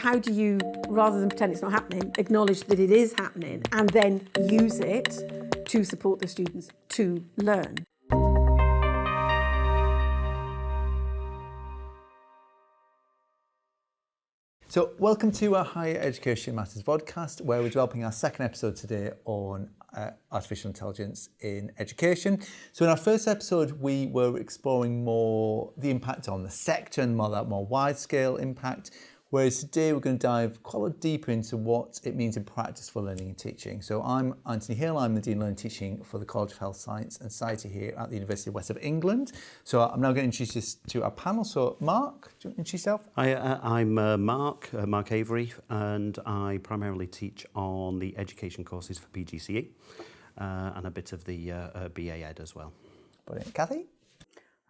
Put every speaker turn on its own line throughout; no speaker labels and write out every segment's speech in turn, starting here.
how do you, rather than pretend it's not happening, acknowledge that it is happening and then use it to support the students to learn?
So welcome to our Higher Education Matters podcast, where we're developing our second episode today on artificial intelligence in education. So in our first episode, we were exploring more the impact on the sector and that more wide-scale impact, whereas today we're going to dive quite a lot deeper into what it means in practice for learning and teaching. So I'm Antony Hill, I'm the Dean of Learning and Teaching for the College of Health Science and Society here at the University of West of England. So I'm now going to introduce this to our panel. So Mark, do you want to introduce yourself?
Hi, I'm Mark Avery, and I primarily teach on the education courses for PGCE and a bit of the BA Ed as well.
Brilliant. Cathy?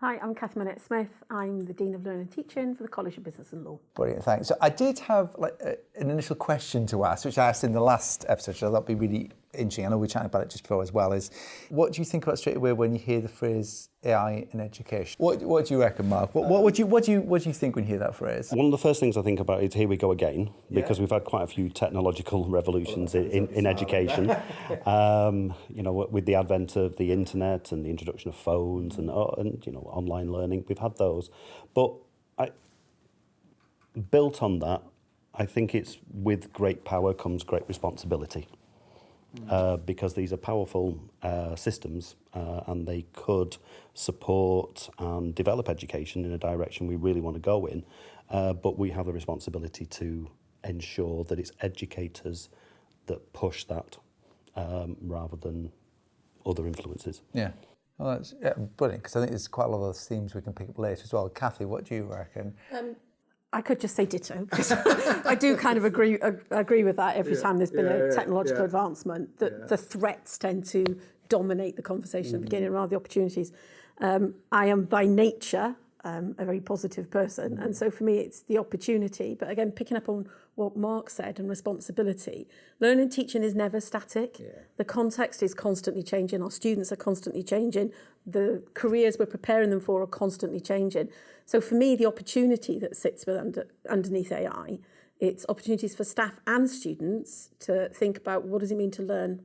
Hi, I'm Cathy Minett-Smith. I'm the Dean of Learning and Teaching for the College of Business and Law.
Brilliant, thanks. So I did have an initial question to ask, which I asked in the last episode, so that'd be really interesting. I know we chatted about it just before as well, is what do you think about straight away when you hear the phrase AI in education? What do you reckon, Mark? What do you think when you hear that phrase?
One of the first things I think about is here we go again, because we've had quite a few technological revolutions in education. With the advent of the internet and the introduction of phones and online learning, we've had those. But built on that, I think it's with great power comes great responsibility. Because these are powerful systems and they could support and develop education in a direction we really want to go in, but we have the responsibility to ensure that it's educators that push that rather than other influences.
Yeah. Well, that's brilliant, because I think there's quite a lot of those themes we can pick up later as well. Cathy, what do you reckon?
I could just say ditto, because I do kind of agree with that. Every time there's been a technological advancement, that the threats tend to dominate the conversation at the beginning rather than the opportunities. I am by nature a very positive person, and so for me it's the opportunity. But again, picking up on what Mark said and responsibility, learning and teaching is never static. The context is constantly changing, our students are constantly changing, the careers we're preparing them for are constantly changing. So for me, the opportunity that sits underneath AI, it's opportunities for staff and students to think about what does it mean to learn.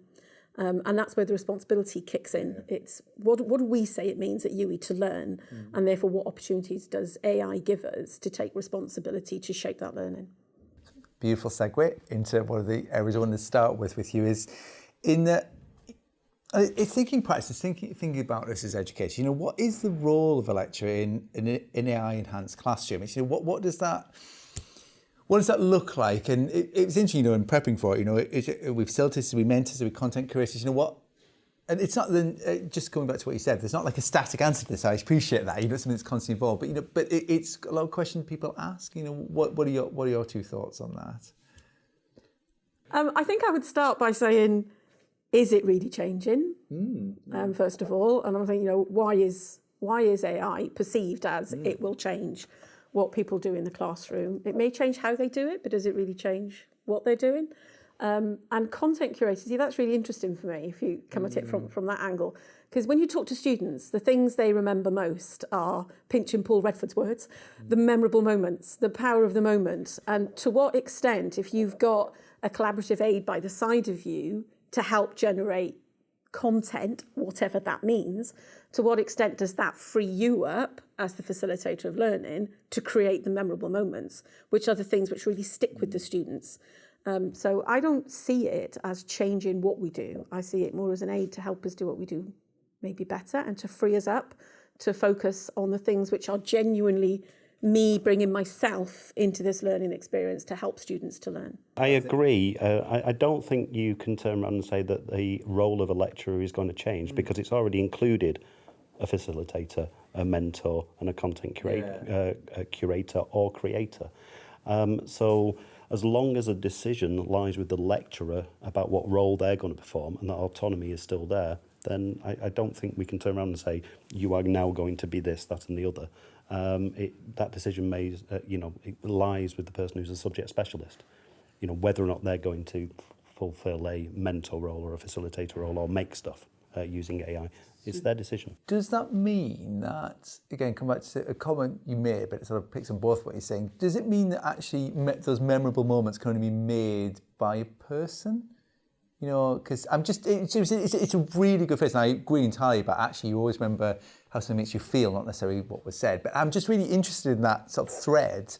And that's where the responsibility kicks in. It's what do we say it means at UWE to learn, and therefore what opportunities does AI give us to take responsibility to shape that learning?
Beautiful segue into one of the areas I wanted to start with you is in the thinking practice, thinking about this as education. What is the role of a lecturer in AI enhanced classroom? It's, what does that look like? And it was interesting, in prepping for it, are we facilitators, are we mentors, are we content curators? And it's not just coming back to what you said. There's not like a static answer to this. I appreciate that. Something that's constantly evolved. But it's a lot of questions people ask. What are your two thoughts on that?
I think I would start by saying, is it really changing? First of all, and I'm thinking, why is AI perceived as it will change what people do in the classroom? It may change how they do it, but does it really change what they're doing? And content curators, that's really interesting for me if you come at it from that angle. Because when you talk to students, the things they remember most are Pinch and Paul Redford's words, the memorable moments, the power of the moment. And to what extent, if you've got a collaborative aid by the side of you to help generate content, whatever that means, to what extent does that free you up as the facilitator of learning to create the memorable moments, which are the things which really stick with the students? So I don't see it as changing what we do. I see it more as an aid to help us do what we do maybe better and to free us up to focus on the things which are genuinely me bringing myself into this learning experience to help students to learn.
I agree. I don't think you can turn around and say that the role of a lecturer is going to change because it's already included a facilitator, a mentor and a content curator or creator. So as long as a decision lies with the lecturer about what role they're going to perform and that autonomy is still there, then I don't think we can turn around and say, you are now going to be this, that and the other. That decision it lies with the person who's a subject specialist. Whether or not they're going to fulfill a mentor role or a facilitator role or make stuff using AI, It's their decision.
Does that mean that, again, come back to a comment you made, but it sort of picks on both what you're saying, does it mean that actually those memorable moments can only be made by a person? You know, because it's a really good phrase, and I agree entirely, but actually you always remember how something makes you feel, not necessarily what was said. But I'm just really interested in that sort of thread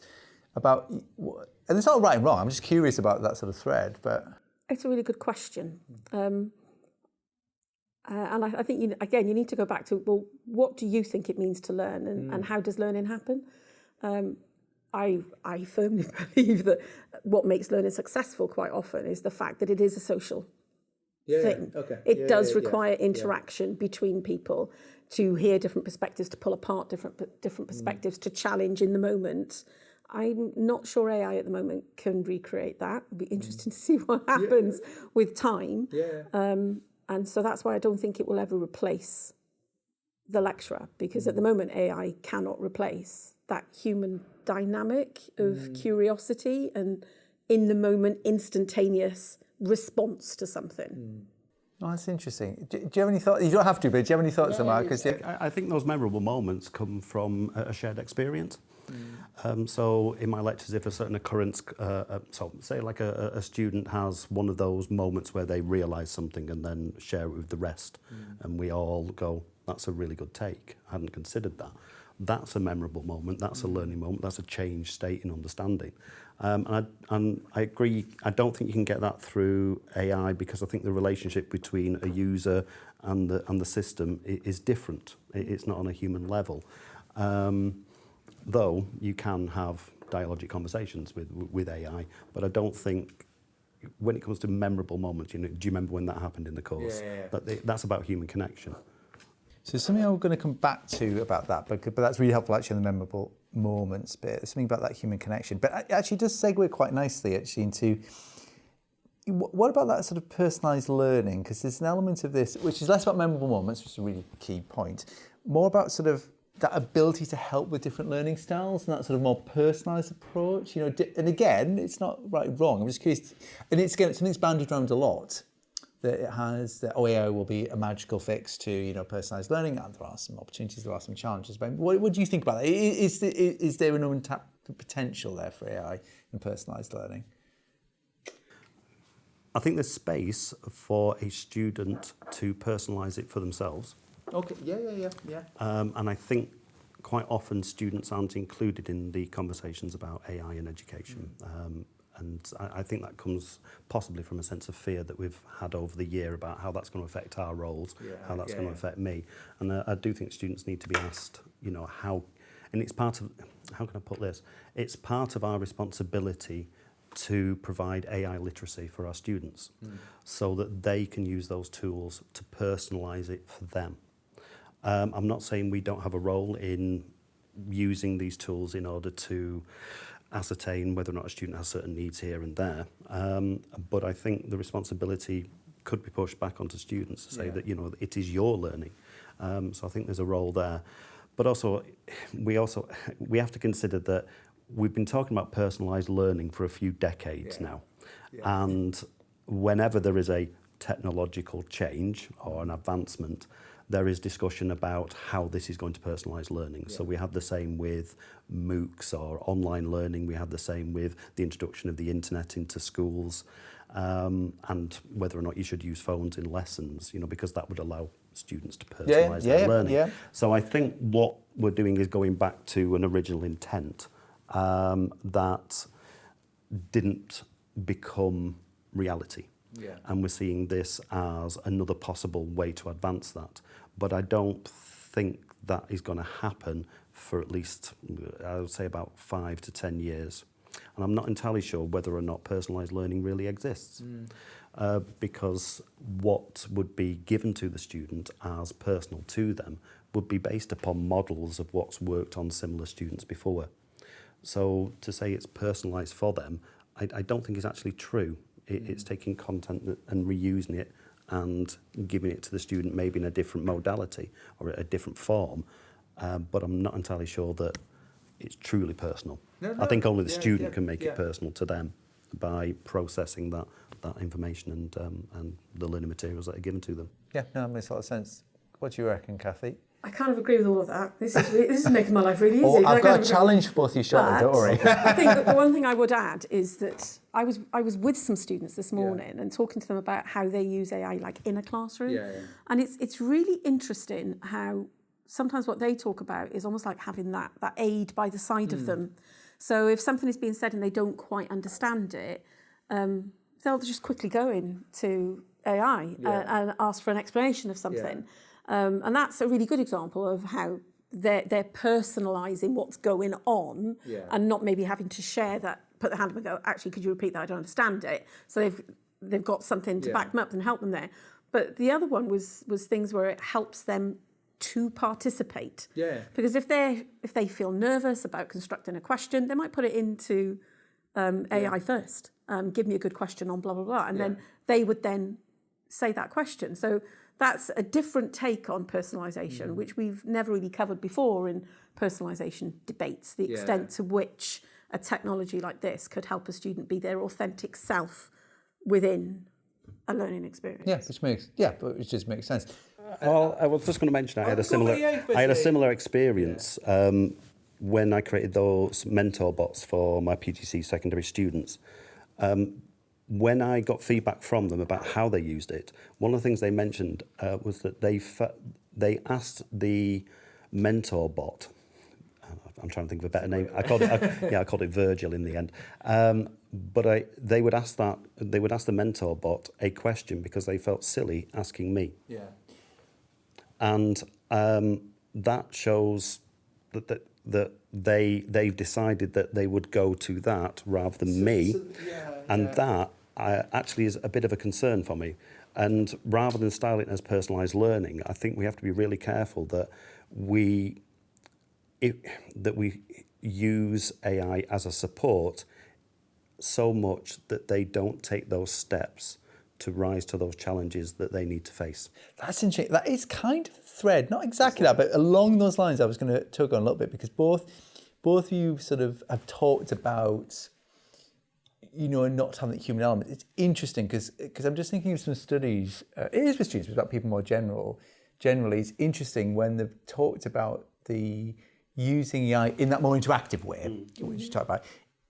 about, and it's not right and wrong, I'm just curious about that sort of thread. But
it's a really good question. And I think, you need to go back to, well, what do you think it means to learn, and how does learning happen? I firmly believe that what makes learning successful quite often is the fact that it is a social thing.
Okay.
It does require interaction between people, to hear different perspectives, to pull apart different perspectives, to challenge in the moment. I'm not sure AI at the moment can recreate that. It'll be interesting to see what happens with time. And so that's why I don't think it will ever replace the lecturer, because at the moment AI cannot replace that human dynamic of curiosity and in the moment instantaneous response to something.
Oh, that's interesting. Do you have any thoughts? You don't have to, but do you have any thoughts on that?
I think those memorable moments come from a shared experience. So in my lectures, if a certain occurrence, so say like a student has one of those moments where they realise something and then share it with the rest, and we all go, that's a really good take, I hadn't considered that. That's a memorable moment, that's a learning moment, that's a change state in understanding. And I agree, I don't think you can get that through AI, because I think the relationship between a user and the system is different. It's not on a human level. Though you can have dialogic conversations with AI, but I don't think, when it comes to memorable moments, do you remember when that happened in the course? That's about human connection.
So something I'm going to come back to about that, but that's really helpful actually in the memorable moments bit, something about that human connection. But it actually does segue quite nicely actually into, what about that sort of personalised learning? Because there's an element of this, which is less about memorable moments, which is a really key point, more about sort of that ability to help with different learning styles and that sort of more personalised approach, and again, it's not right or wrong. I'm just curious, and it's again, something's bandied around a lot, that it has, that AI will be a magical fix to, personalised learning, and there are some opportunities, there are some challenges. But what do you think about that? Is there an untapped potential there for AI in personalised learning?
I think there's space for a student to personalise it for themselves.
Okay, yeah.
And I think quite often students aren't included in the conversations about AI in education. And I think that comes possibly from a sense of fear that we've had over the year about how that's going to affect our roles, how that's going to affect me. And I do think students need to be asked, how, and it's part of, how can I put this? It's part of our responsibility to provide AI literacy for our students so that they can use those tools to personalise it for them. I'm not saying we don't have a role in using these tools in order to ascertain whether or not a student has certain needs here and there, but I think the responsibility could be pushed back onto students to say that it is your learning. So I think there's a role there, but also we have to consider that we've been talking about personalised learning for a few decades now, and whenever there is a technological change or an advancement, there is discussion about how this is going to personalise learning. So we have the same with MOOCs or online learning. We have the same with the introduction of the internet into schools, and whether or not you should use phones in lessons, because that would allow students to personalise their learning. So I think what we're doing is going back to an original intent that didn't become reality. And we're seeing this as another possible way to advance that. But I don't think that is going to happen for at least, I would say, about 5 to 10 years. And I'm not entirely sure whether or not personalised learning really exists, because what would be given to the student as personal to them would be based upon models of what's worked on similar students before. So to say it's personalised for them, I don't think is actually true. It's taking content and reusing it and giving it to the student maybe in a different modality or a different form, but I'm not entirely sure that it's truly personal. I think only the student can make it personal to them by processing that information and the learning materials that are given to them.
Yeah, no, that makes a lot of sense. What do you reckon, Cathy?
I kind of agree with all of that. This is making my life really easy.
Oh, I've got a challenge for both of you shortly, don't worry.
I think that the one thing I would add is that I was with some students this morning and talking to them about how they use AI like in a classroom. And it's really interesting how sometimes what they talk about is almost like having that aid by the side of them. So if something is being said and they don't quite understand it, they'll just quickly go into AI and ask for an explanation of something. And that's a really good example of how they're personalising what's going on and not maybe having to share that, put their hand up and go, actually, could you repeat that? I don't understand it. So they've got something to back them up and help them there. But the other one was things where it helps them to participate. Because if they feel nervous about constructing a question, they might put it into AI first. Give me a good question on blah, blah, blah. And then they would then say that question. So that's a different take on personalisation, which we've never really covered before in personalisation debates, the extent to which a technology like this could help a student be their authentic self within a learning experience.
Which just makes sense.
Well, I was just going to mention I had a similar experience when I created those mentor bots for my PGC secondary students. When I got feedback from them about how they used it, one of the things they mentioned was that they asked the mentor bot. I'm trying to think of a better name. I called it Virgil in the end. But they would ask the mentor bot a question because they felt silly asking me. And that shows that they've decided that they would go to that rather than me, that actually is a bit of a concern for me. And rather than style it as personalised learning, I think we have to be really careful that we use AI as a support so much that they don't take those steps to rise to those challenges that they need to face.
That's interesting. That is kind of a thread, not exactly that, but along those lines I was going to tug on a little bit, because both of you sort of have talked about, not having the human element. It's interesting because I'm just thinking of some studies, it is with students, but about people more generally, it's interesting when they've talked about the using AI in that more interactive way, which you talked about,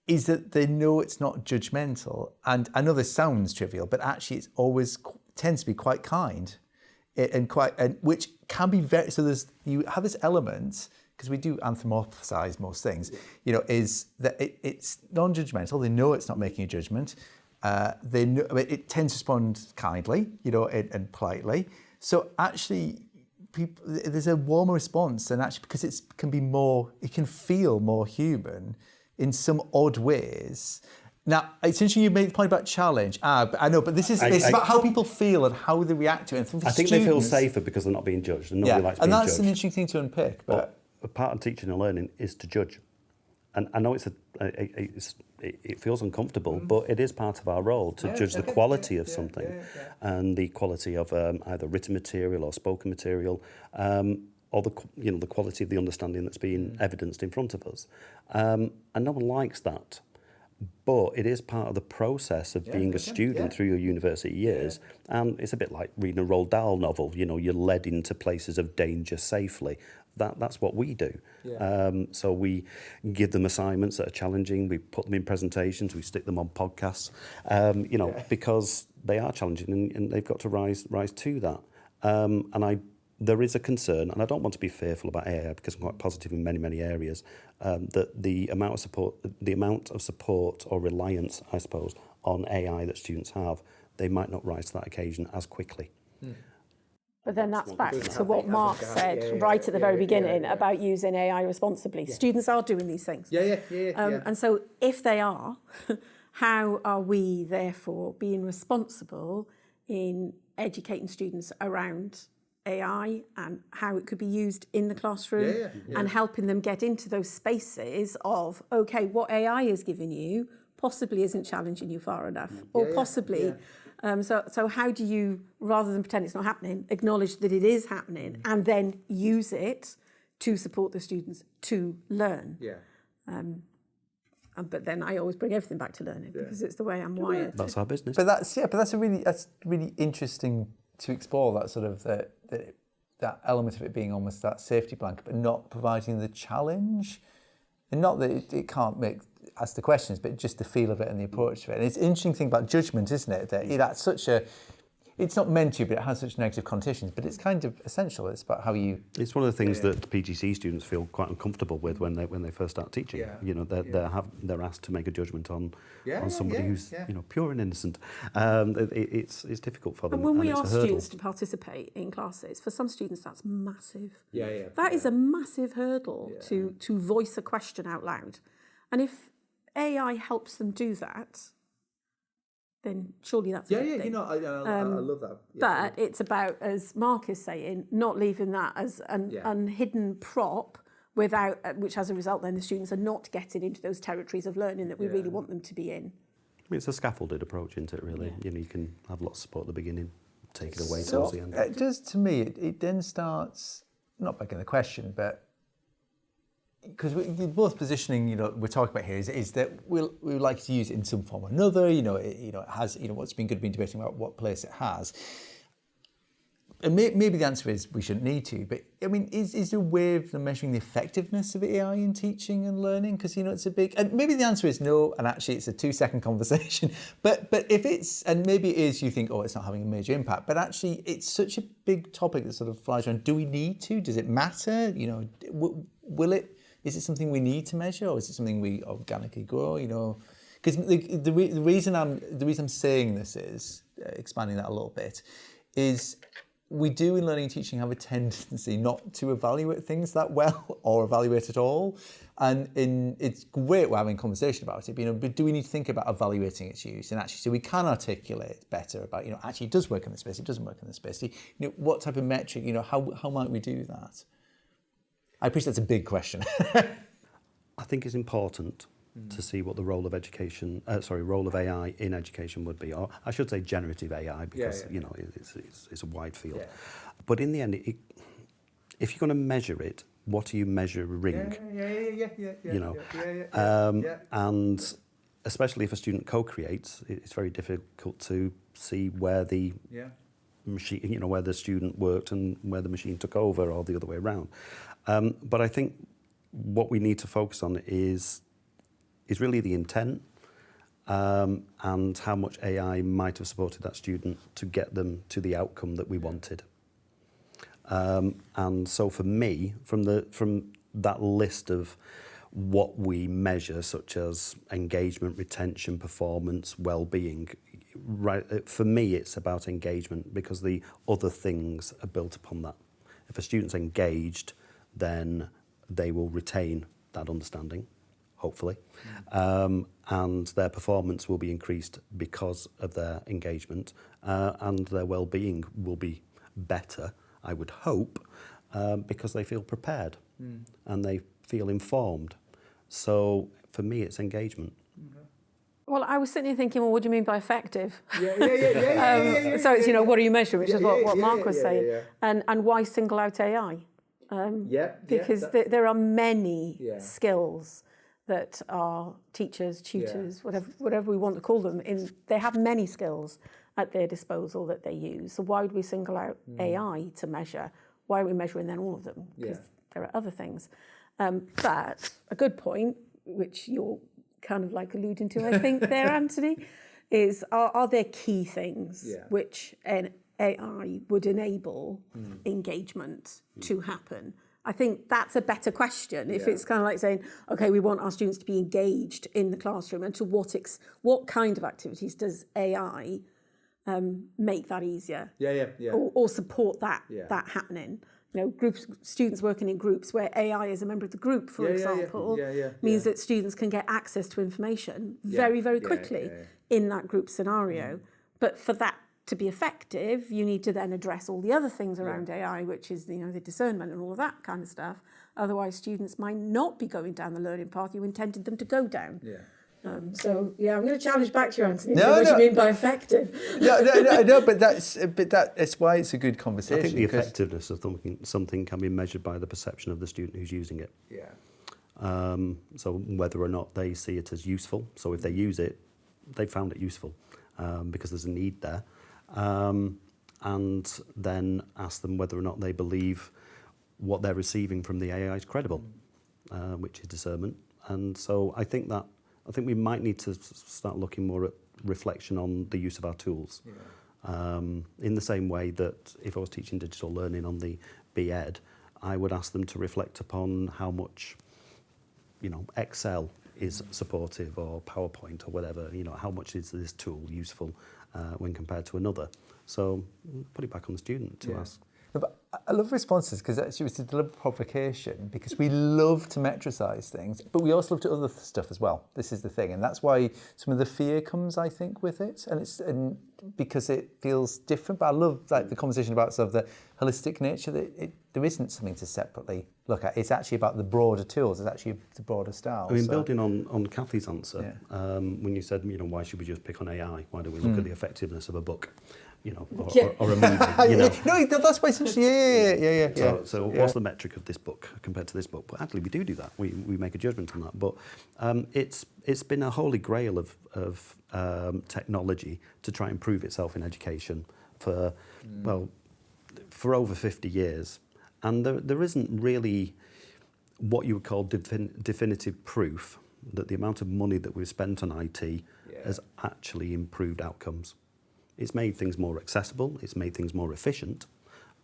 is that they know it's not judgmental. And I know this sounds trivial, but actually it's always tends to be quite kind and which can be very, so you have this element, because we do anthropomorphize most things, is that it's non-judgmental. They know it's not making a judgment. They know it tends to respond kindly, and politely. So actually, there's a warmer response, and actually because it can feel more human in some odd ways. Now, it's interesting you made the point about challenge. I know, but it's about how people feel and how they react to it. And
I think they feel safer because they're not being judged, and nobody likes being judged.
And that's an interesting thing to unpick. But
a part of teaching and learning is to judge. And I know it feels uncomfortable, but it is part of our role to judge the quality of something and the quality of either written material or spoken material, or the quality of the understanding that's being evidenced in front of us. And no one likes that. But it is part of the process of being a student through your university years. And it's a bit like reading a Roald Dahl novel. You're led into places of danger safely. That's what we do. So we give them assignments that are challenging. We put them in presentations. We stick them on podcasts. Because they are challenging and they've got to rise to that. There is a concern, and I don't want to be fearful about AI because I'm quite positive in many, many areas, that the amount of support or reliance, I suppose, on AI that students have, they might not rise to that occasion as quickly.
But then that's back to what Mark said right at the very beginning about using AI responsibly. Students are doing these things. And so if they are, how are we therefore being responsible in educating students around AI and how it could be used in the classroom and helping them get into those spaces of, okay, what AI is giving you possibly isn't challenging you far enough, or possibly. So how do you, rather than pretend it's not happening, acknowledge that it is happening and then use it to support the students to learn? But then I always bring everything back to learning because it's the way I'm wired.
That's our business.
But that's really interesting to explore, that sort of that element of it being almost that safety blanket, but not providing the challenge. And not that it can't ask the questions, but just the feel of it and the approach to it. And it's an interesting thing about judgment, isn't it? That that's such a, it's not meant to, but it has such negative connotations. But it's kind of essential. It's about how you.
It's one of the things that PGC students feel quite uncomfortable with when they first start teaching.
Yeah.
You know, they're asked to make a judgment on somebody who's pure and innocent. It's difficult for them.
And when we
it's
ask
a hurdle.
students to participate in classes, for some students that's massive.
Yeah.
That is a massive hurdle to voice a question out loud. And if AI helps them do that, then surely that's a good thing.
You know, I love that.
But it's about, as Mark is saying, not leaving that as an unhidden prop without, which as a result then the students are not getting into those territories of learning that we really want them to be in.
I mean, it's a scaffolded approach, isn't it, really? You know, you can have lots of support at the beginning, take it away towards the end.
It does, to me, it then starts, not begging the question, but because both positioning, you know, we're talking about here is that we would like to use it in some form or another. It has, what's been good, been debating about what place it has. And maybe the answer is we shouldn't need to. But I mean, is there a way of measuring the effectiveness of AI in teaching and learning? Because it's a big, and maybe the answer is no. And actually, it's a 2-second conversation. But if it's, and maybe it is, you think, oh, it's not having a major impact. But actually, it's such a big topic that sort of flies around. Do we need to? Does it matter? Will it? Is it something we need to measure, or is it something we organically grow? Because the reason I'm saying this is expanding that a little bit is we do in learning and teaching have a tendency not to evaluate things that well or evaluate at all, and it's great we're having a conversation about it. But do we need to think about evaluating its use and actually so we can articulate better about actually it does work in this space, it doesn't work in this space. What type of metric? How might we do that? I appreciate that's a big question.
I think it's important to see what the role of role of AI in education would be, or I should say generative AI, because it's a wide field. Yeah. But in the end, if you're going to measure it, what are you measuring? And especially if a student co-creates, it's very difficult to see where the machine, where the student worked and where the machine took over, or the other way around. But I think what we need to focus on is really the intent and how much AI might have supported that student to get them to the outcome that we wanted. And so for me, from that list of what we measure, such as engagement, retention, performance, well-being, right, for me it's about engagement, because the other things are built upon that. If a student's engaged, then they will retain that understanding, hopefully, and their performance will be increased because of their engagement, and their well-being will be better, I would hope, because they feel prepared and they feel informed. So for me, it's engagement.
Well, I was sitting here thinking, well, what do you mean by effective?
So
it's, what are you measuring, which is what Mark was saying.
Yeah.
And why single out AI? Because there are many skills that our teachers, tutors, whatever we want to call them, they have many skills at their disposal that they use. So why would we single out AI to measure? Why are we measuring then all of them? Because there are other things. But a good point, which you're kind of like alluding to, I think there, Antony, is are there key things which an AI would enable engagement to happen? I think that's a better question. If it's kind of like saying, okay, we want our students to be engaged in the classroom, and to what kind of activities does AI make that easier? Or support that happening? Students working in groups where AI is a member of the group, for example, means that students can get access to information very, very quickly in that group scenario. But for that to be effective, you need to then address all the other things around AI, which is the discernment and all of that kind of stuff. Otherwise, students might not be going down the learning path you intended them to go down. I'm going to challenge back to you, Antony. What do you mean by effective?
No, but that's why it's a good conversation.
I think the effectiveness of something can be measured by the perception of the student who's using it. So whether or not they see it as useful. So if they use it, they found it useful because there's a need there. and then ask them whether or not they believe what they're receiving from the AI is credible, which is discernment. And so I think we might need to start looking more at reflection on the use of our tools. In the same way that if I was teaching digital learning on the BEd, I would ask them to reflect upon how much, Excel is supportive, or PowerPoint, or whatever. How much is this tool useful when compared to another? So put it back on the student to ask.
No, but I love responses, because actually it's a deliberate provocation, because we love to metricize things, but we also love to other stuff as well. This is the thing, and that's why some of the fear comes, I think, with it, and because it feels different. But I love the conversation about sort of the holistic nature, that there isn't something to separately look at. It's actually about the broader tools. It's actually the broader style.
I mean, building on Cathy's answer, when you said, why should we just pick on AI? Why don't we look at the effectiveness of a book? Or a movie.
No, that's why it's interesting. Yeah.
So what's the metric of this book compared to this book? But actually, we do that. We make a judgment on that. But it's been a holy grail of technology to try and prove itself in education for over 50 years, and there isn't really what you would call definitive proof that the amount of money that we've spent on IT has actually improved outcomes. It's made things more accessible, it's made things more efficient,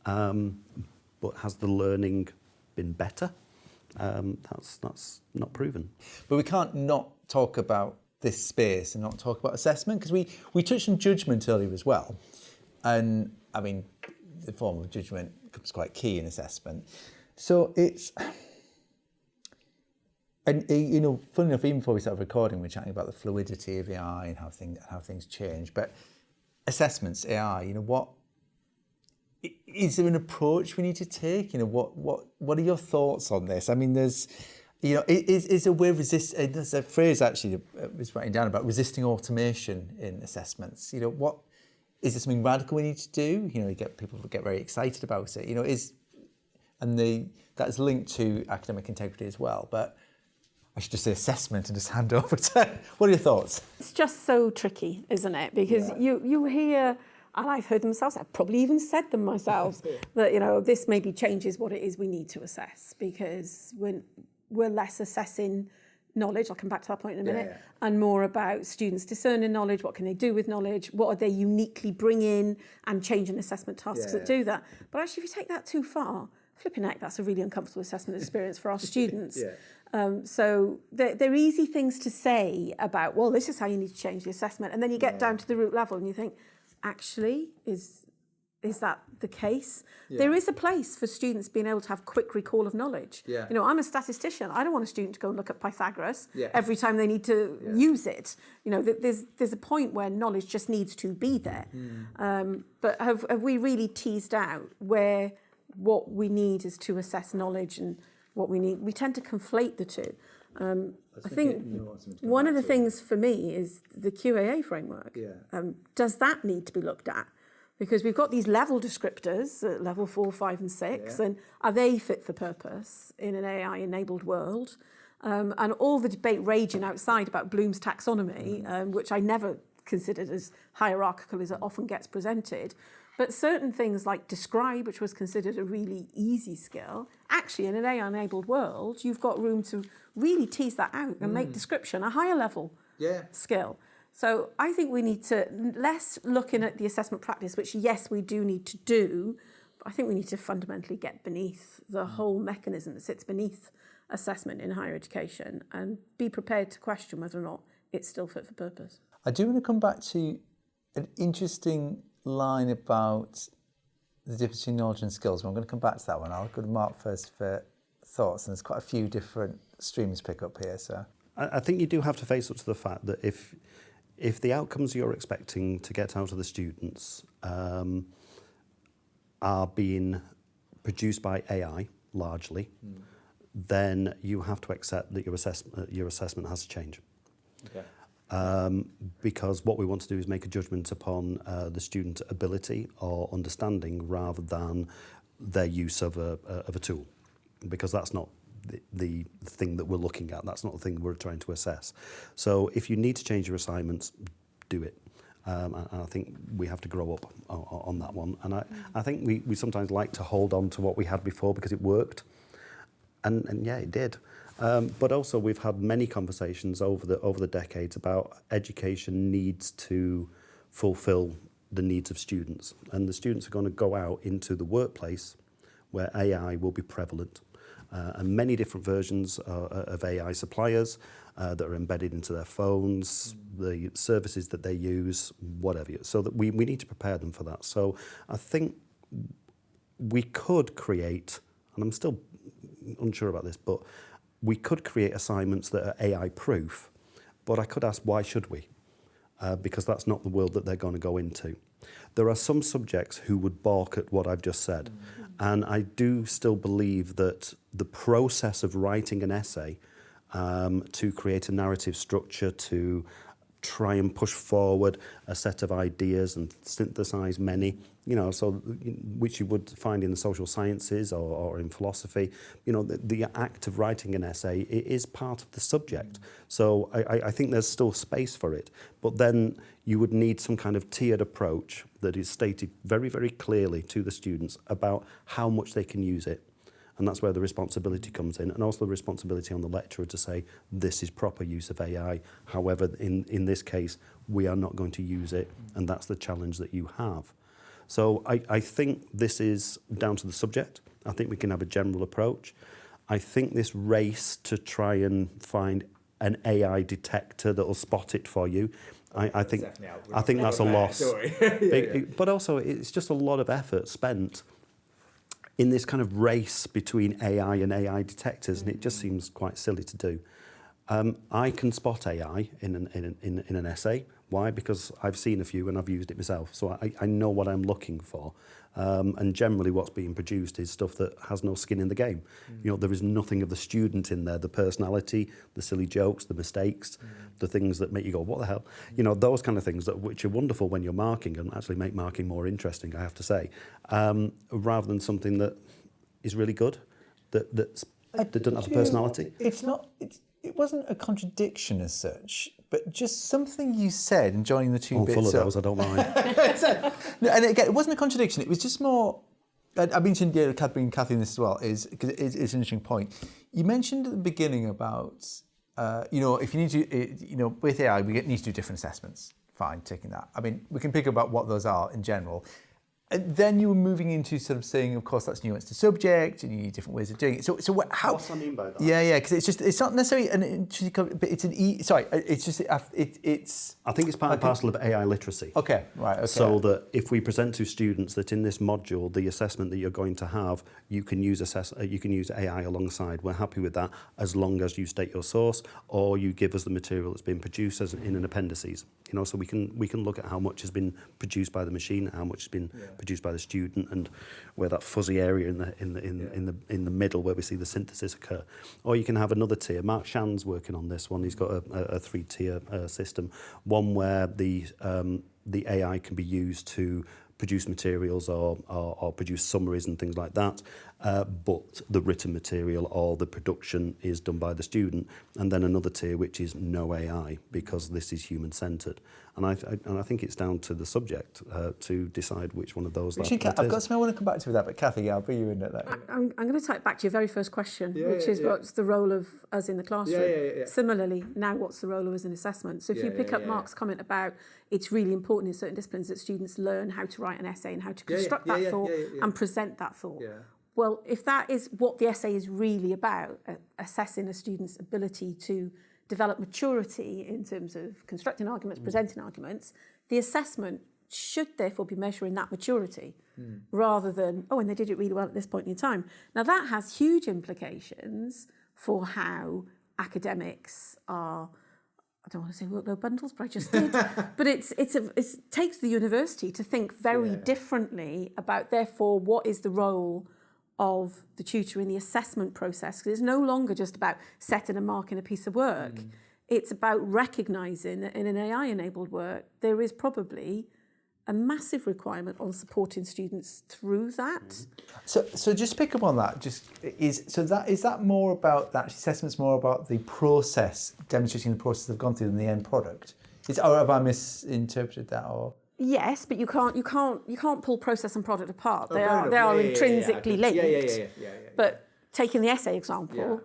but has the learning been better? That's not proven.
But we can't not talk about this space and not talk about assessment, because we touched on judgment earlier as well. And I mean, the form of judgment becomes quite key in assessment. So it's, and funny enough, even before we started recording, we were chatting about the fluidity of AI and how things change. But assessments, AI, what is there an approach we need to take? What are your thoughts on this? I mean, there's a way of there's a phrase actually I was writing down about resisting automation in assessments. What is there something radical we need to do? People get very excited about it. That's linked to academic integrity as well. But I should just say assessment and just hand over to. What are your thoughts?
It's just so tricky, isn't it? Because you hear, and I've heard them myself, I've probably even said them myself, that this maybe changes what it is we need to assess, because we're less assessing knowledge, I'll come back to that point in a minute, and more about students discerning knowledge, what can they do with knowledge, what are they uniquely bringing, and changing assessment tasks that do that. But actually, if you take that too far, flipping heck, that's a really uncomfortable assessment experience for our students. So they're easy things to say about, well, this is how you need to change the assessment. And then you get down to the root level and you think, actually, is that the case? There is a place for students being able to have quick recall of knowledge. I'm a statistician. I don't want a student to go and look at Pythagoras every time they need to use it. There's a point where knowledge just needs to be there. But have we really teased out where what we need is to assess knowledge and what we need? We tend to conflate the two. I think one of the things for me is the QAA framework. Does that need to be looked at? Because we've got these level descriptors at level 4, 5 and 6, and are they fit for purpose in an AI-enabled world? And all the debate raging outside about Bloom's taxonomy, which I never considered as hierarchical as it often gets presented. But certain things like describe, which was considered a really easy skill, actually in an AI-enabled world, you've got room to really tease that out and make description a higher level skill. So I think we need to, less looking at the assessment practice, which yes, we do need to do, but I think we need to fundamentally get beneath the whole mechanism that sits beneath assessment in higher education and be prepared to question whether or not it's still fit for purpose.
I do want to come back to an interesting line about the difference between knowledge and skills. I'm going to come back to that one. I'll go to Mark first for thoughts, and there's quite a few different streams to pick up here. So
I think you do have to face up to the fact that if the outcomes you're expecting to get out of the students are being produced by AI largely, then you have to accept that your assessment has to change. Because what we want to do is make a judgment upon the student ability or understanding rather than their use of a tool, because that's not the thing that we're looking at. That's not the thing we're trying to assess. So if you need to change your assignments, do it. And I think we have to grow up on that one. And I think we sometimes like to hold on to what we had before because it worked. And yeah, it did. But also we've had many conversations over the decades about education needs to fulfill the needs of students. And the students are going to go out into the workplace where AI will be prevalent. And many different versions of AI suppliers that are embedded into their phones, the services that they use, whatever. So that we need to prepare them for that. So I think we could create, and I'm still unsure about this, but we could create assignments that are AI proof. But I could ask, why should we? Because that's not the world that they're going to go into. There are some subjects who would balk at what I've just said. And I do still believe that the process of writing an essay to create a narrative structure, to try and push forward a set of ideas and synthesize many, so which you would find in the social sciences or in philosophy, the act of writing an essay is part of the subject. So I think there's still space for it. But then you would need some kind of tiered approach that is stated very, very clearly to the students about how much they can use it. And that's where the responsibility comes in, and also the responsibility on the lecturer to say, this is proper use of AI. However, in this case, we are not going to use it, and that's the challenge that you have. So I think this is down to the subject. I think we can have a general approach. I think this race to try and find an AI detector that will spot it for you, I think that's a loss. But also, it's just a lot of effort spent in this kind of race between AI and AI detectors, and it just seems quite silly to do. I can spot AI in an essay. Why? Because I've seen a few and I've used it myself, so I know what I'm looking for. And generally what's being produced is stuff that has no skin in the game. There is nothing of the student in there, the personality, the silly jokes, the mistakes, the things that make you go, what the hell? Those kind of things which are wonderful when you're marking and actually make marking more interesting, I have to say, rather than something that is really good, that doesn't have the personality.
It wasn't a contradiction as such, but just something you said and joining the two bits
full of
up.
those, I don't mind.
No, and again, it wasn't a contradiction. It was just more. I mentioned Cathy in this as well. Because it's an interesting point. You mentioned at the beginning about if you need to, with AI, we need to do different assessments. Fine, taking that. I mean, we can pick about what those are in general. And then you were moving into sort of saying, of course, that's nuanced to subject, and you need different ways of doing it. So how?
What do I mean by that?
Yeah, because it's not necessarily an interesting, but it's it's.
I think it's part and parcel of AI literacy.
Okay, right. Okay.
So that if we present to students that in this module, the assessment that you're going to have, you can use AI alongside. We're happy with that as long as you state your source or you give us the material that's been produced as in an appendices. So we can look at how much has been produced by the machine, how much has been produced by the student, and where that fuzzy area in the middle where we see the synthesis occur. Or you can have another tier. Mark Shan's working on this one. He's got a 3-tier system. One where the AI can be used to produce materials or produce summaries and things like that, but the written material or the production is done by the student. And then another tier which is no AI, because this is human-centred. And I think it's down to the subject to decide which one of those.
I've got something I want to come back to with that, but Cathy, I'll bring you in at that.
I'm going to take back to your very first question, which is what's the role of us in the classroom? Similarly, now what's the role of us in assessment? So if you pick up Mark's comment about it's really important in certain disciplines that students learn how to write an essay and how to construct that thought and present that thought. Well, if that is what the essay is really about, assessing a student's ability to develop maturity in terms of constructing arguments, presenting arguments, the assessment should therefore be measuring that maturity rather than, and they did it really well at this point in time. Now that has huge implications for how academics are, I don't want to say workload bundles, but I just did. But it takes the university to think very differently about, therefore, what is the role of the tutor in the assessment process. Because it's no longer just about setting a mark in a piece of work. It's about recognising that in an AI-enabled work, there is probably a massive requirement on supporting students through that.
So just pick up on that. Is that more about that assessment's more about the process, demonstrating the process they've gone through than the end product? Or have I misinterpreted that? Or
Yes, but you can't pull process and product apart. They
fair
are
enough.
they are
Yeah,
intrinsically linked.
Yeah.
But taking the essay example,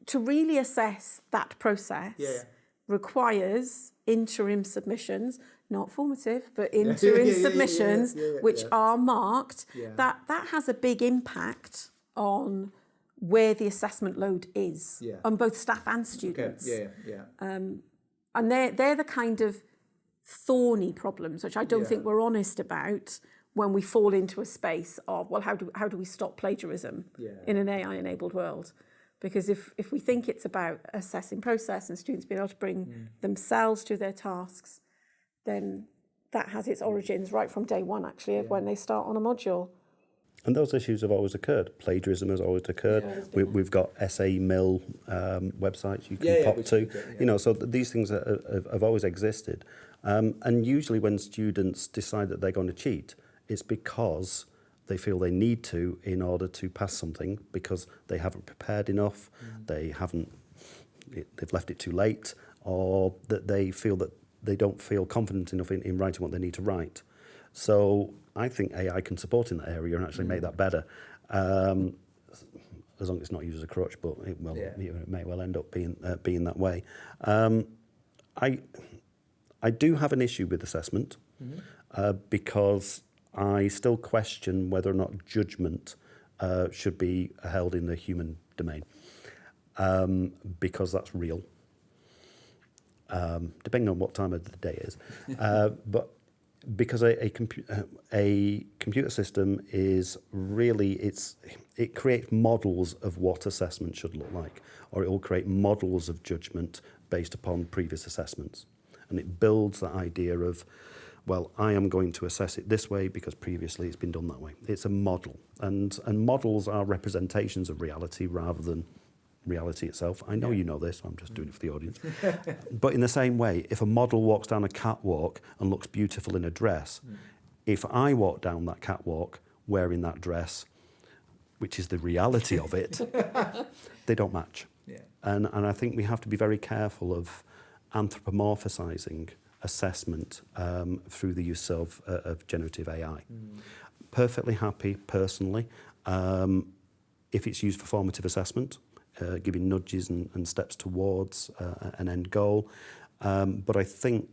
to really assess that process requires interim submissions, not formative, but interim submissions, which are marked. That has a big impact on where the assessment load is on both staff and students. And they're the kind of thorny problems which I don't think we're honest about when we fall into a space of, well, how do we stop plagiarism in an AI-enabled world? Because if we think it's about assessing process and students being able to bring themselves to their tasks, then that has its origins right from day one, actually, of when they start on a module.
And those issues have always occurred. Plagiarism has always occurred. We've got essay mill websites you can pop to. You know, so these things have always existed. And usually when students decide that they're going to cheat, it's because they feel they need to in order to pass something, because they haven't prepared enough, they've left it too late, or that they feel that they don't feel confident enough in writing what they need to write. So I think AI can support in that area and actually make that better, as long as it's not used as a crutch, but it may well end up being that way. I do have an issue with assessment because I still question whether or not judgment should be held in the human domain, because that's real, depending on what time of the day is. But because a computer system is really, it creates models of what assessment should look like, or it will create models of judgment based upon previous assessments. And it builds that idea of, well, I am going to assess it this way because previously it's been done that way. It's a model. And models are representations of reality rather than reality itself. I know you know this, I'm just doing it for the audience. But in the same way, if a model walks down a catwalk and looks beautiful in a dress, if I walk down that catwalk wearing that dress, which is the reality of it, they don't match. And I think we have to be very careful of anthropomorphizing assessment through the use of generative AI. Perfectly happy, personally, if it's used for formative assessment, giving nudges and steps towards an end goal. But I think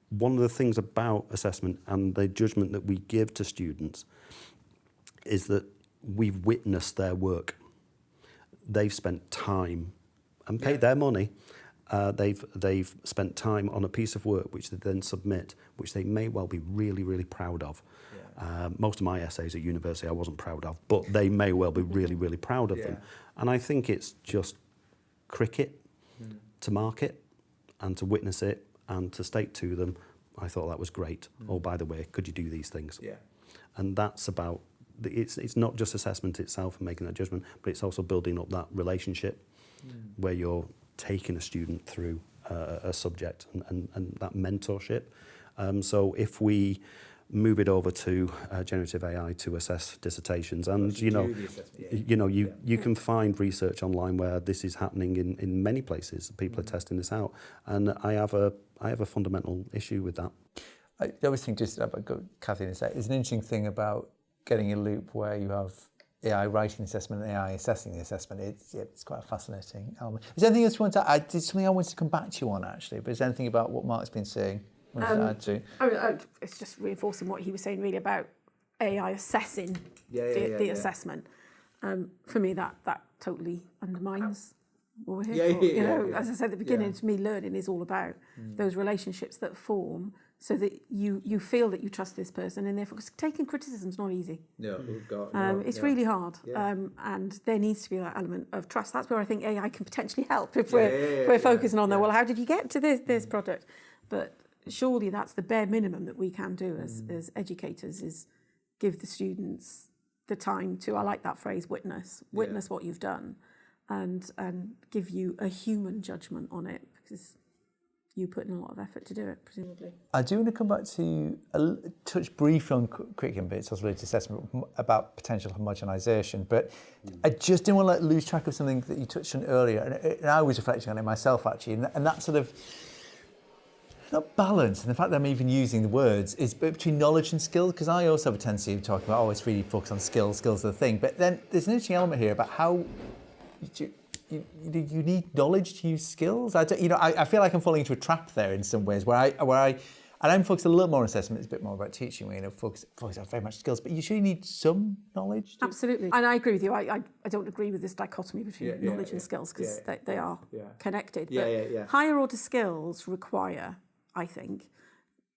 one of the things about assessment and the judgment that we give to students is that we've witnessed their work. They've spent time and paid their money. They've spent time on a piece of work which they then submit, which they may well be really, really proud of. Most of my essays at university I wasn't proud of, but they may well be really, really proud of them. And I think it's just cricket to mark it and to witness it and to state to them, I thought that was great. Oh, by the way, could you do these things? And that's about, it's not just assessment itself and making that judgment, but it's also building up that relationship where you're taking a student through a subject and that mentorship. So if we move it over to generative AI to assess dissertations, and you can find research online where this is happening in many places. People are testing this out, and I have a fundamental issue with that.
I always think, just about Cathy in a sec, it's an interesting thing about getting a loop where you have AI writing the assessment and AI assessing the assessment. It's quite a fascinating element. Is there anything else you want to add? There's something I wanted to come back to you on, actually, but is there anything about what Mark's been saying you wanted to add to?
It's just reinforcing what he was saying, really, about AI assessing the assessment. For me, that totally undermines what we're here for. You know, as I said at the beginning, to me, learning is all about those relationships that form, so that you feel that you trust this person, and therefore, because taking criticism is not easy. It's really hard, and there needs to be that element of trust. That's where I think AI can potentially help if we're focusing on that. Well, how did you get to this product? But surely that's the bare minimum that we can do as educators, is give the students the time to, I like that phrase, witness what you've done, and give you a human judgment on it, because you put in a lot of effort to do it, presumably.
I do want to come back to touch briefly on curriculum bits also related to assessment about potential homogenisation, but I just didn't want to lose track of something that you touched on earlier, and I was reflecting on it myself, actually, and that sort of not balance, and the fact that I'm even using the words is between knowledge and skill, because I also have a tendency of talking about, it's really focused on skills are the thing. But then there's an interesting element here about how you need knowledge to use skills. I feel like I'm falling into a trap there in some ways where I'm focused a little more on assessment. It's a bit more about teaching, focus on very much skills, but you surely need some knowledge.
Absolutely. And I agree with you. I don't agree with this dichotomy between knowledge and skills, because they are connected. But higher order skills require, I think,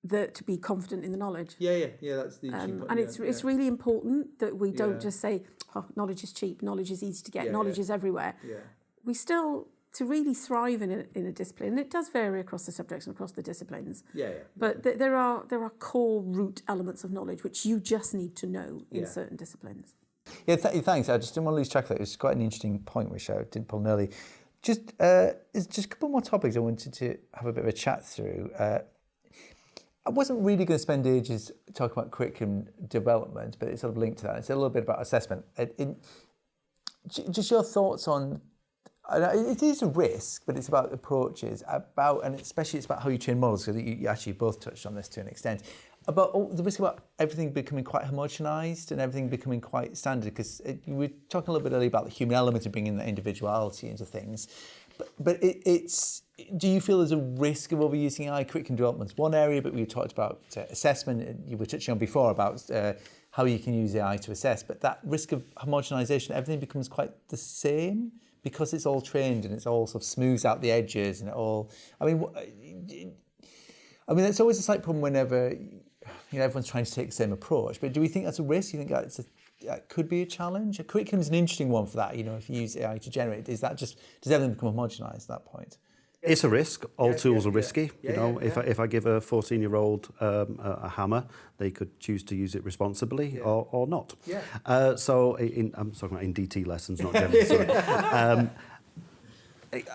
to be confident in the knowledge.
That's the
and it's really important that we don't just say, knowledge is cheap, knowledge is easy to get, knowledge is everywhere. We still, to really thrive in a discipline, and it does vary across the subjects and across the disciplines. But there are core root elements of knowledge which you just need to know in certain disciplines.
Thanks. I just didn't want to lose track of that. It was quite an interesting point which I didn't pull early. Just a couple more topics I wanted to have a bit of a chat through. I wasn't really going to spend ages talking about curriculum development, but it's sort of linked to that. It's a little bit about assessment. Just your thoughts on, it is a risk, but it's about approaches, and especially it's about how you train models, because you actually both touched on this to an extent, about the risk about everything becoming quite homogenised and everything becoming quite standard, because you were talking a little bit earlier about the human element of bringing the individuality into things. But do you feel there's a risk of overusing AI? Curriculum development's one area, but we talked about assessment. You were touching on before about how you can use AI to assess. But that risk of homogenisation, everything becomes quite the same because it's all trained and it's all sort of smooths out the edges and it all. I mean, it's always a slight problem whenever everyone's trying to take the same approach. But do we think that's a risk? Do you think that could be a challenge? A curriculum is an interesting one for that. If you use AI to generate, does everything become homogenised at that point?
It's a risk. All tools are risky. If I give a 14-year-old a hammer, they could choose to use it responsibly or not. I'm talking about in DT lessons, not generally. Sorry.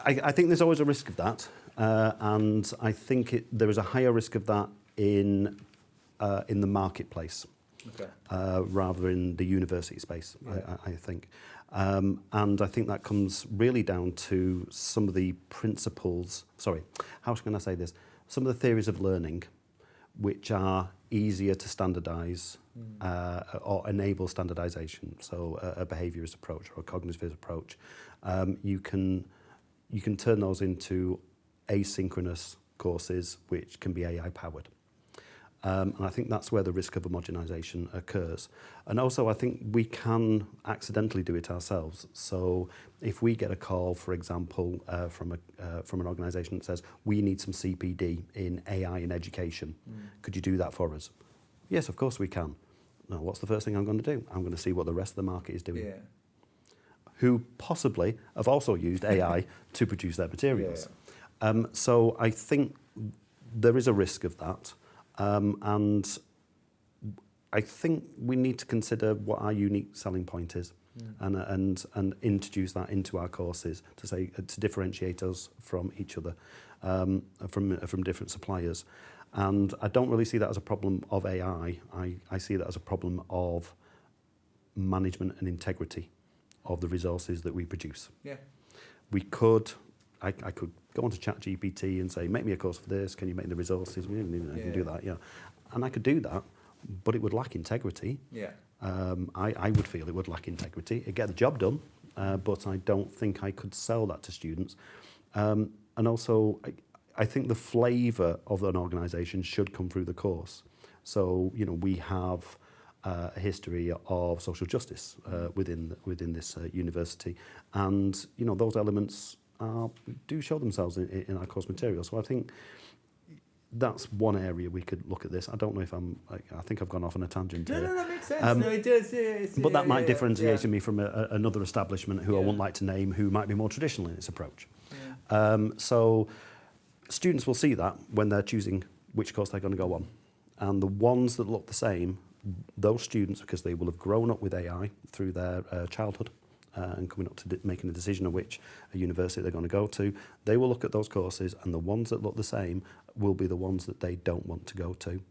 I think there's always a risk of that, and I think there is a higher risk of that in the marketplace. Rather in the university space, I think. And I think that comes really down to some of the principles, how can I say this? Some of the theories of learning which are easier to standardise or enable standardisation. So a behaviourist approach or a cognitivist approach. You can turn those into asynchronous courses which can be AI powered. And I think that's where the risk of homogenisation occurs. And also I think we can accidentally do it ourselves. So if we get a call, for example, from an organisation that says, we need some CPD in AI in education, could you do that for us? Yes, of course we can. Now, what's the first thing I'm going to do? I'm going to see what the rest of the market is doing. Who possibly have also used AI to produce their materials. So I think there is a risk of that. And I think we need to consider what our unique selling point is and introduce that into our courses to differentiate us from each other, from different suppliers. And I don't really see that as a problem of AI. I see that as a problem of management and integrity of the resources that we produce. I could go onto ChatGPT and say, make me a course for this, can you make the resources? I can do that, And I could do that, but it would lack integrity. I would feel it would lack integrity. It'd get the job done, but I don't think I could sell that to students. And also, I think the flavour of an organisation should come through the course. So, we have a history of social justice within this university. And, those elements do show themselves in our course material. So I think that's one area we could look at this. I don't know if I think I've gone off on a tangent here.
No, that makes sense. No, it does.
But that might differentiate me from another establishment who I wouldn't like to name, who might be more traditional in its approach. So students will see that when they're choosing which course they're going to go on. And the ones that look the same, those students, because they will have grown up with AI through their childhood, and coming up to making a decision on which university they're going to go to, they will look at those courses, and the ones that look the same will be the ones that they don't want to go to.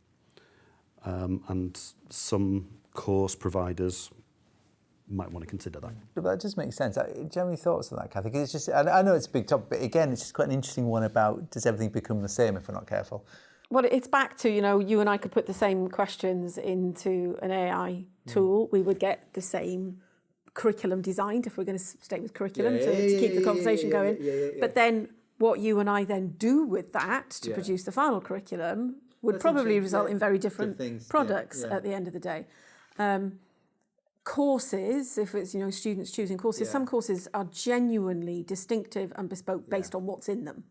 And some course providers might want to consider that.
But that just makes sense. Do you have any thoughts on that, Cathy? Because it's just, I know it's a big topic, but again, it's just quite an interesting one about, does everything become the same if we're not careful?
Well, it's back to, you and I could put the same questions into an AI tool. We would get the same curriculum designed, if we're going to stay with curriculum, to keep the conversation going. But then what you and I then do with that to produce the final curriculum would probably result in very different products at the end of the day. Courses, if it's, students choosing courses, some courses are genuinely distinctive and bespoke based on what's in them.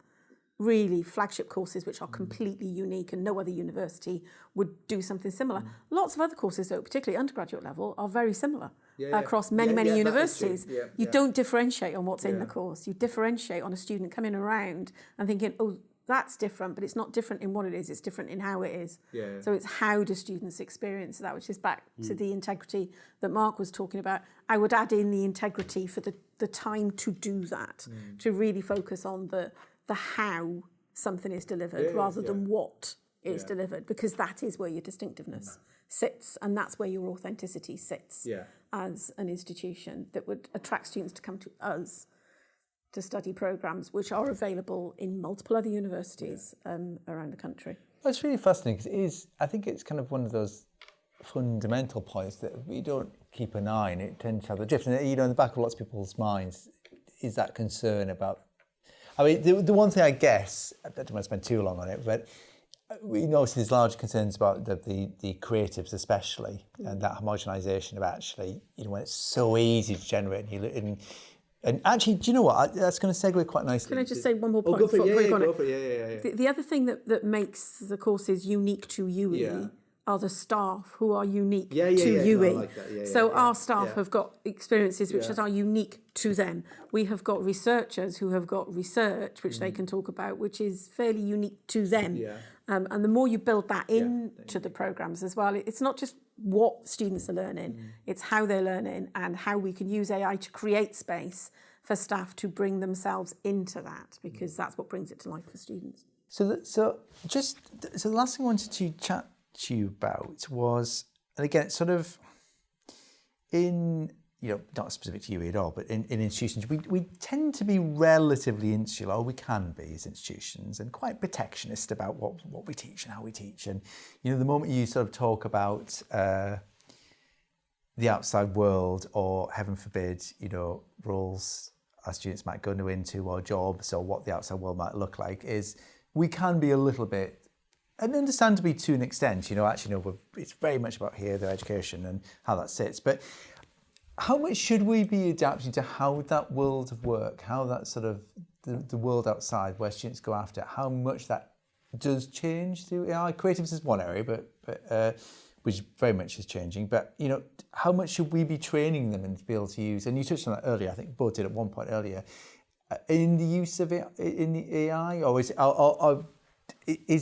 Really flagship courses which are completely unique and no other university would do something similar. Lots of other courses, though, particularly undergraduate level, are very similar across many universities. You don't differentiate on what's in the course. You differentiate on a student coming around and thinking, oh, that's different, but it's not different in what it is, it's different in how it is. So it's how do students experience that, which is back to the integrity that Mark was talking about. I would add in the integrity for the time to do that, to really focus on the how something is delivered rather than what is delivered, because that is where your distinctiveness sits, and that's where your authenticity sits as an institution that would attract students to come to us to study programmes which are available in multiple other universities around the country.
Well, it's really fascinating because I think it's kind of one of those fundamental points that we don't keep an eye on. It tends to have a drift, and in the back of lots of people's minds is that concern about. I mean, the one thing I guess, I don't want to spend too long on it, but we know there's large concerns about the creatives especially, and that homogenisation of actually, when it's so easy to generate, and actually, do you know what? That's going to segue quite nicely.
Can I just say one more point?
Go for it.
The other thing that makes the courses unique to UWE are the staff who are unique to UWE.
No, I like that.
So our staff have got experiences which are unique to them. We have got researchers who have got research which they can talk about, which is fairly unique to them. And the more you build that into the programmes as well, it's not just what students are learning, it's how they're learning and how we can use AI to create space for staff to bring themselves into that, because that's what brings it to life for students.
So the last thing I wanted to chat to you about was, and again, it's sort of in, not specific to UWE at all, but in institutions, we tend to be relatively insular, or we can be as institutions, and quite protectionist about what we teach and how we teach. And, the moment you sort of talk about the outside world, or heaven forbid, roles our students might go into, or jobs, or what the outside world might look like, is we can be a little bit, and understandably to an extent, it's very much about here, their education and how that sits. But how much should we be adapting to how that world of work, how that sort of the world outside where students go after, how much that does change through AI? Creatives is one area, but which very much is changing. But how much should we be training them and to be able to use? And you touched on that earlier. I think both did at one point earlier. In the use of it in the AI, or is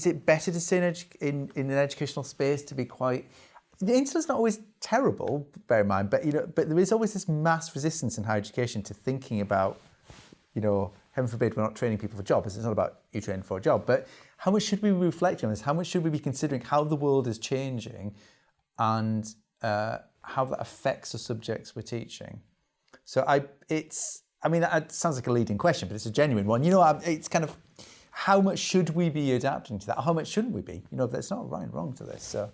it better to say in an educational space to be quite? The internet's not always terrible, bear in mind, but there is always this mass resistance in higher education to thinking about, heaven forbid we're not training people for jobs. It's not about you training for a job, but how much should we be reflecting on this? How much should we be considering how the world is changing, and how that affects the subjects we're teaching? So that sounds like a leading question, but it's a genuine one. It's kind of, how much should we be adapting to that? How much shouldn't we be? There's not right and wrong to this. So,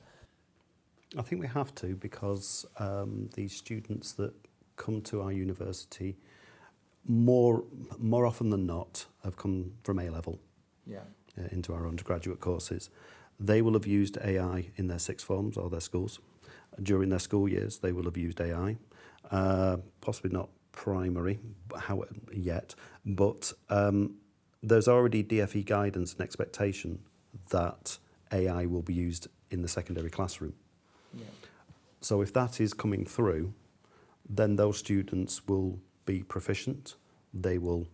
I think we have to, because these students that come to our university, more often than not, have come from A-level into our undergraduate courses. They will have used AI in their sixth forms or their schools. During their school years, they will have used AI, possibly not primary yet, but there's already DFE guidance and expectation that AI will be used in the secondary classroom. So if that is coming through, then those students will be proficient. They will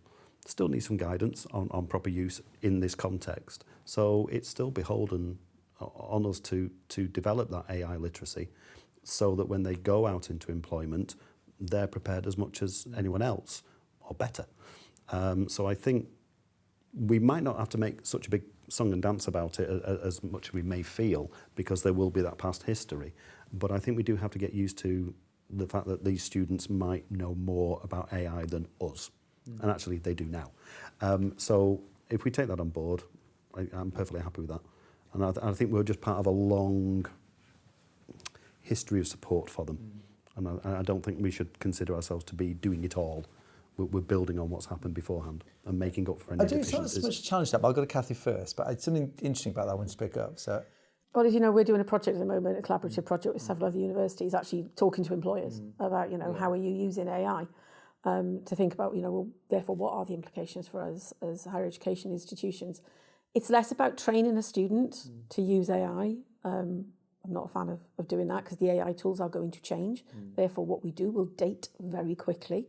still need some guidance on proper use in this context. So it's still beholden on us to develop that AI literacy, so that when they go out into employment, they're prepared as much as anyone else, or better. So I think we might not have to make such a big song and dance about it as much as we may feel, because there will be that past history. But I think we do have to get used to the fact that these students might know more about AI than us, and actually they do now. So if we take that on board, I'm perfectly happy with that. And I think we're just part of a long history of support for them. And I don't think we should consider ourselves to be doing it all. We're building on what's happened beforehand and making up for any deficiencies.
It's not so much challenge that, but I'll go to Cathy first. But something interesting about that I want to pick up. So,
well, as you know, we're doing a project at the moment, a collaborative project with several other universities, actually talking to employers about, how are you using AI to think about, well, therefore, what are the implications for us as higher education institutions? It's less about training a student to use AI. I'm not a fan of doing that because the AI tools are going to change. Therefore, what we do will date very quickly.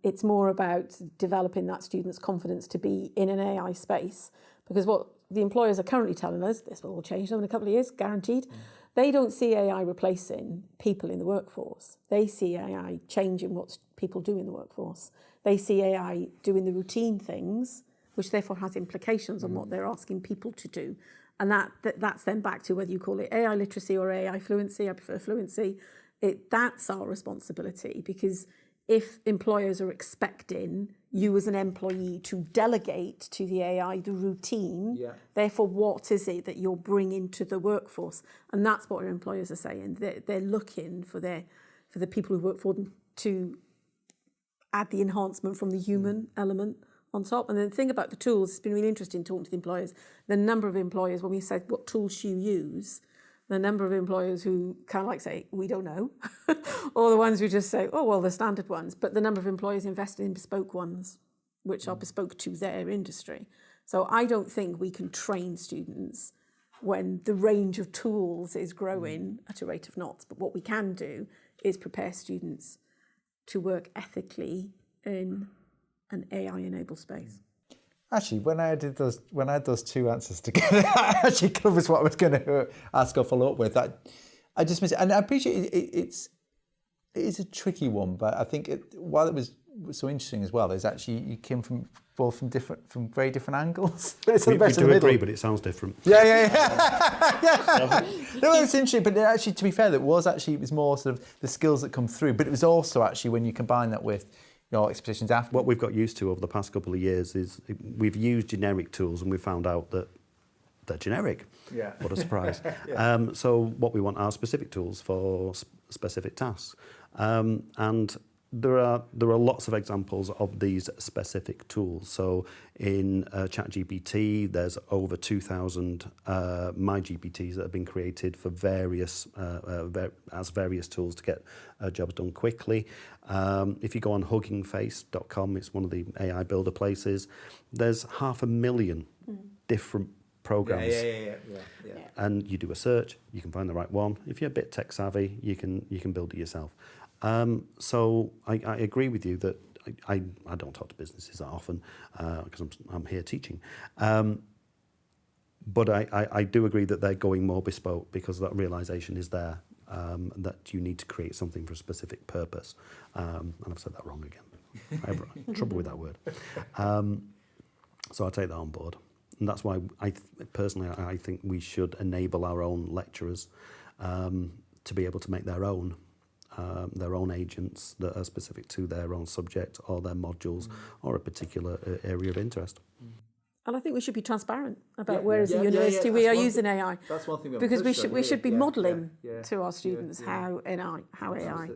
It's more about developing that student's confidence to be in an AI space, because what the employers are currently telling us, this will all change in a couple of years, guaranteed. They don't see AI replacing people in the workforce. They see AI changing what people do in the workforce. They see AI doing the routine things, which therefore has implications on what they're asking people to do. And that's then back to whether you call it AI literacy or AI fluency. I prefer fluency. That's our responsibility, because if employers are expecting you as an employee to delegate to the AI the routine, therefore what is it that you're bringing to the workforce? And that's what our employers are saying. They're looking for the people who work for them to add the enhancement from the human element on top. And then the thing about the tools, it's been really interesting talking to the employers. The number of employers, when we said, what tools do you use? The number of employers who kind of like say, we don't know, or the ones who just say, oh, well, the standard ones. But the number of employers invested in bespoke ones, which are bespoke to their industry. So I don't think we can train students when the range of tools is growing at a rate of knots. But what we can do is prepare students to work ethically in an AI-enabled space.
Actually, when I had those two answers together, that actually covers what I was going to ask or follow up with. I just miss it, and I appreciate it. It is a tricky one, but I think while it was so interesting as well, is actually you came from very different angles.
We do agree, but it sounds different.
Yeah. No, it's interesting, but actually, to be fair, it was more sort of the skills that come through, but it was also actually when you combine that with your expectations after.
What we've got used to over the past couple of years is we've used generic tools and we've found out that they're generic.
Yeah.
What a surprise. So what we want are specific tools for specific tasks. And there are lots of examples of these specific tools. So in ChatGPT, there's over 2,000 MyGPTs that have been created for various tools to get jobs done quickly. If you go on huggingface.com, it's one of the AI builder places. There's 500,000 different programs.
Yeah.
And you do a search, you can find the right one. If you're a bit tech savvy, you can build it yourself. So I agree with you that I don't talk to businesses that often because I'm here teaching. But I do agree that they're going more bespoke because that realisation is there that you need to create something for a specific purpose. And I've said that wrong again. I have trouble with that word. So I take that on board. And that's why personally I think we should enable our own lecturers to be able to make their own agents that are specific to their own subject or their modules or a particular area of interest.
And I think we should be transparent about where as a university we are using AI.
That's one thing
because we should be modelling to our students how AI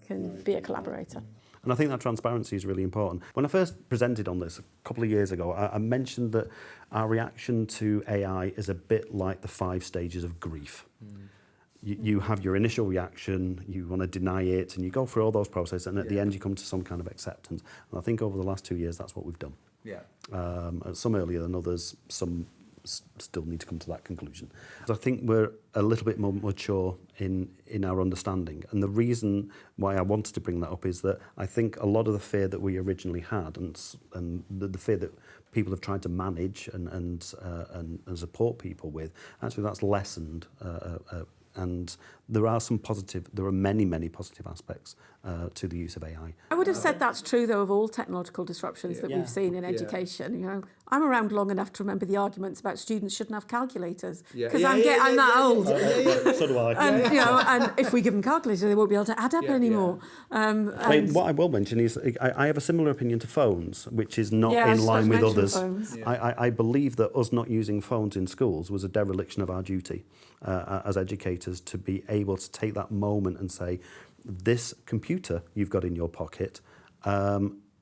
can be a collaborator.
And I think that transparency is really important. When I first presented on this a couple of years ago, I mentioned that our reaction to AI is a bit like the 5 stages of grief. You have your initial reaction, you want to deny it, and you go through all those processes, and at the end you come to some kind of acceptance. And I think over the last 2 years, that's what we've done. Some earlier than others, some still need to come to that conclusion. So I think we're a little bit more mature in our understanding. And the reason why I wanted to bring that up is that I think a lot of the fear that we originally had and the fear that people have tried to manage and support people with, actually that's lessened And there are many positive aspects to the use of AI.
I would have said that's true, though, of all technological disruptions that we've seen in education. You know, I'm around long enough to remember the arguments about students shouldn't have calculators because I'm that old.
So do I.
And, you know, and if we give them calculators, they won't be able to add up anymore.
What I will mention is I have a similar opinion to phones, which is not in line with others. I believe that us not using phones in schools was a dereliction of our duty as educators to be able to take that moment and say, this computer you've got in your pocket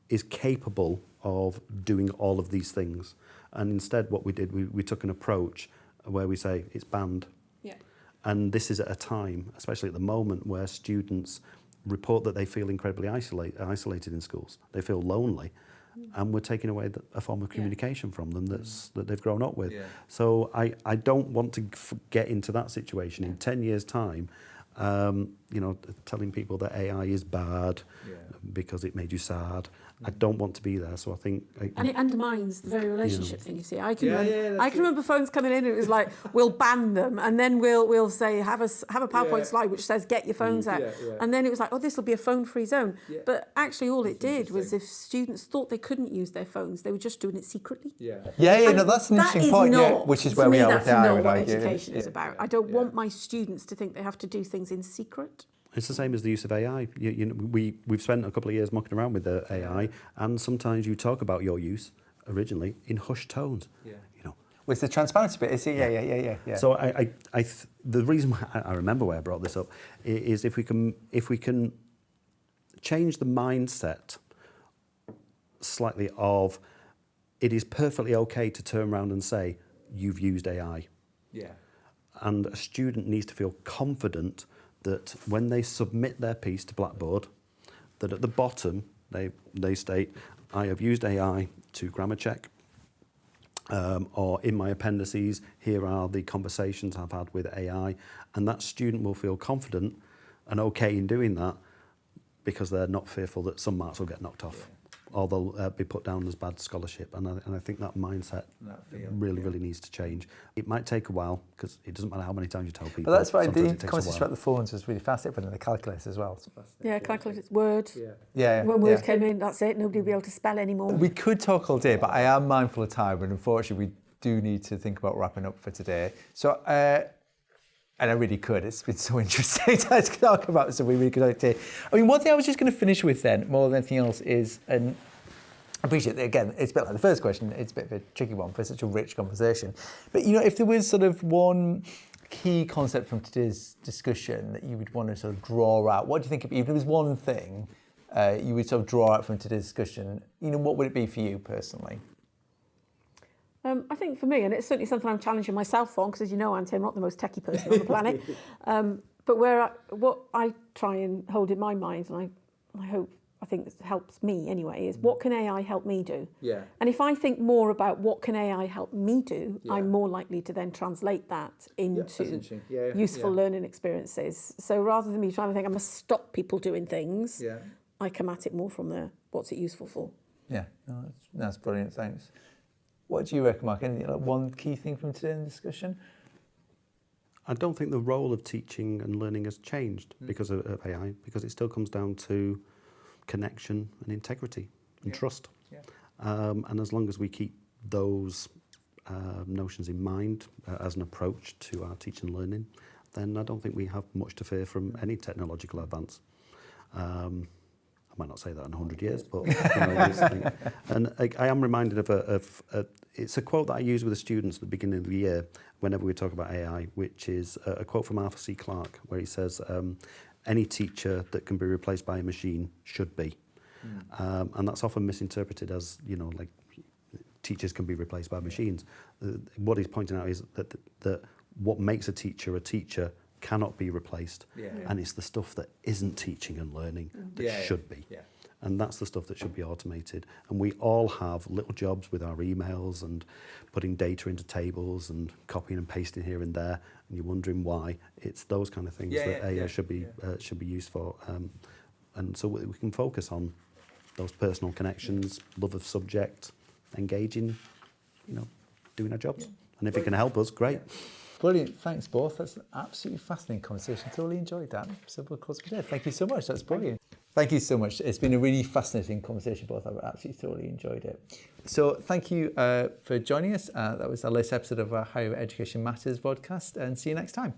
is capable of doing all of these things. And instead what we did, we took an approach where we say it's banned.
Yeah.
And this is at a time, especially at the moment, where students report that they feel incredibly isolated in schools. They feel lonely. And we're taking away a form of communication from them that they've grown up with. Yeah. So I don't want to get into that situation in 10 years' time, you know, telling people that AI is bad because it made you sad. I don't want to be there, so I think...
and it undermines the very relationship thing, you see. I can remember phones coming in and it was like, we'll ban them, and then we'll say, have a PowerPoint slide which says, get your phones out. And then it was like, oh, this will be a phone-free zone. But actually all it did was if students thought they couldn't use their phones, they were just doing it secretly.
No, that's an interesting point, which is where we are with AI.
That's not what education is about. I don't want my students to think they have to do things in secret.
It's the same as the use of AI. You know, we've spent a couple of years mucking around with the AI, and sometimes you talk about your use originally in hushed tones. You know,
with the transparency bit, is it? Yeah.
So the reason why I remember why I brought this up is if we can change the mindset slightly of it is perfectly okay to turn around and say you've used AI. And a student needs to feel confident that when they submit their piece to Blackboard, that at the bottom they state, I have used AI to grammar check, or in my appendices, here are the conversations I've had with AI, and that student will feel confident and okay in doing that because they're not fearful that some marks will get knocked off. Or they'll be put down as bad scholarship. And I think that mindset really needs to change. It might take a while, because it doesn't matter how many times you tell people.
But that's why the conversation about the phones was really fascinating, and the calculators as well.
Yeah, calculators, Word.
Yeah.
When Word came in, that's it. Nobody will be able to spell anymore.
We could talk all day, but I am mindful of time, and unfortunately we do need to think about wrapping up for today. So, and I really could. It's been so interesting to talk about, so we really could talk today. I mean, one thing I was just going to finish with then, more than anything else, is, and I appreciate that, again, it's a bit like the first question, it's a bit of a tricky one for such a rich conversation. But, you know, if there was sort of one key concept from today's discussion that you would want to sort of draw out, what do you think, if there was one thing you would sort of draw out from today's discussion, you know, what would it be for you personally?
I think for me, and it's certainly something I'm challenging myself on, because as you know, Antony, I'm not the most techie person on the planet, but what I try and hold in my mind, and I think this helps me anyway, is what can AI help me do? And if I think more about what can AI help me do, I'm more likely to then translate that into useful learning experiences. So rather than me trying to think I must stop people doing things, I come at it more from the what's it useful for.
Yeah, no, that's brilliant, thanks. What do you reckon, Mark? Anything, like one key thing from today's discussion?
I don't think the role of teaching and learning has changed because of AI, because it still comes down to connection and integrity and trust. And as long as we keep those notions in mind as an approach to our teaching and learning, then I don't think we have much to fear from any technological advance. I might not say that in 100 years, but you know, and I am reminded of it's a quote that I use with the students at the beginning of the year whenever we talk about AI, which is a quote from Arthur C. Clarke, where he says, any teacher that can be replaced by a machine should be. And that's often misinterpreted as, you know, like teachers can be replaced by machines. What he's pointing out is that what makes a teacher cannot be replaced, and it's the stuff that isn't teaching and learning that should be. And that's the stuff that should be automated. And we all have little jobs with our emails and putting data into tables and copying and pasting here and there, and you're wondering why. It's those kind of things that AI should be used for. And so we can focus on those personal connections, love of subject, engaging, you know, doing our jobs. And if it can help us, great.
Brilliant. Thanks both. That's an absolutely fascinating conversation. Totally enjoyed that. So we'll close it there. Thank you so much. That's brilliant. Thank you so much. It's been a really fascinating conversation, both. I've absolutely thoroughly enjoyed it. So thank you for joining us. That was our latest episode of our Higher Education Matters podcast, and see you next time.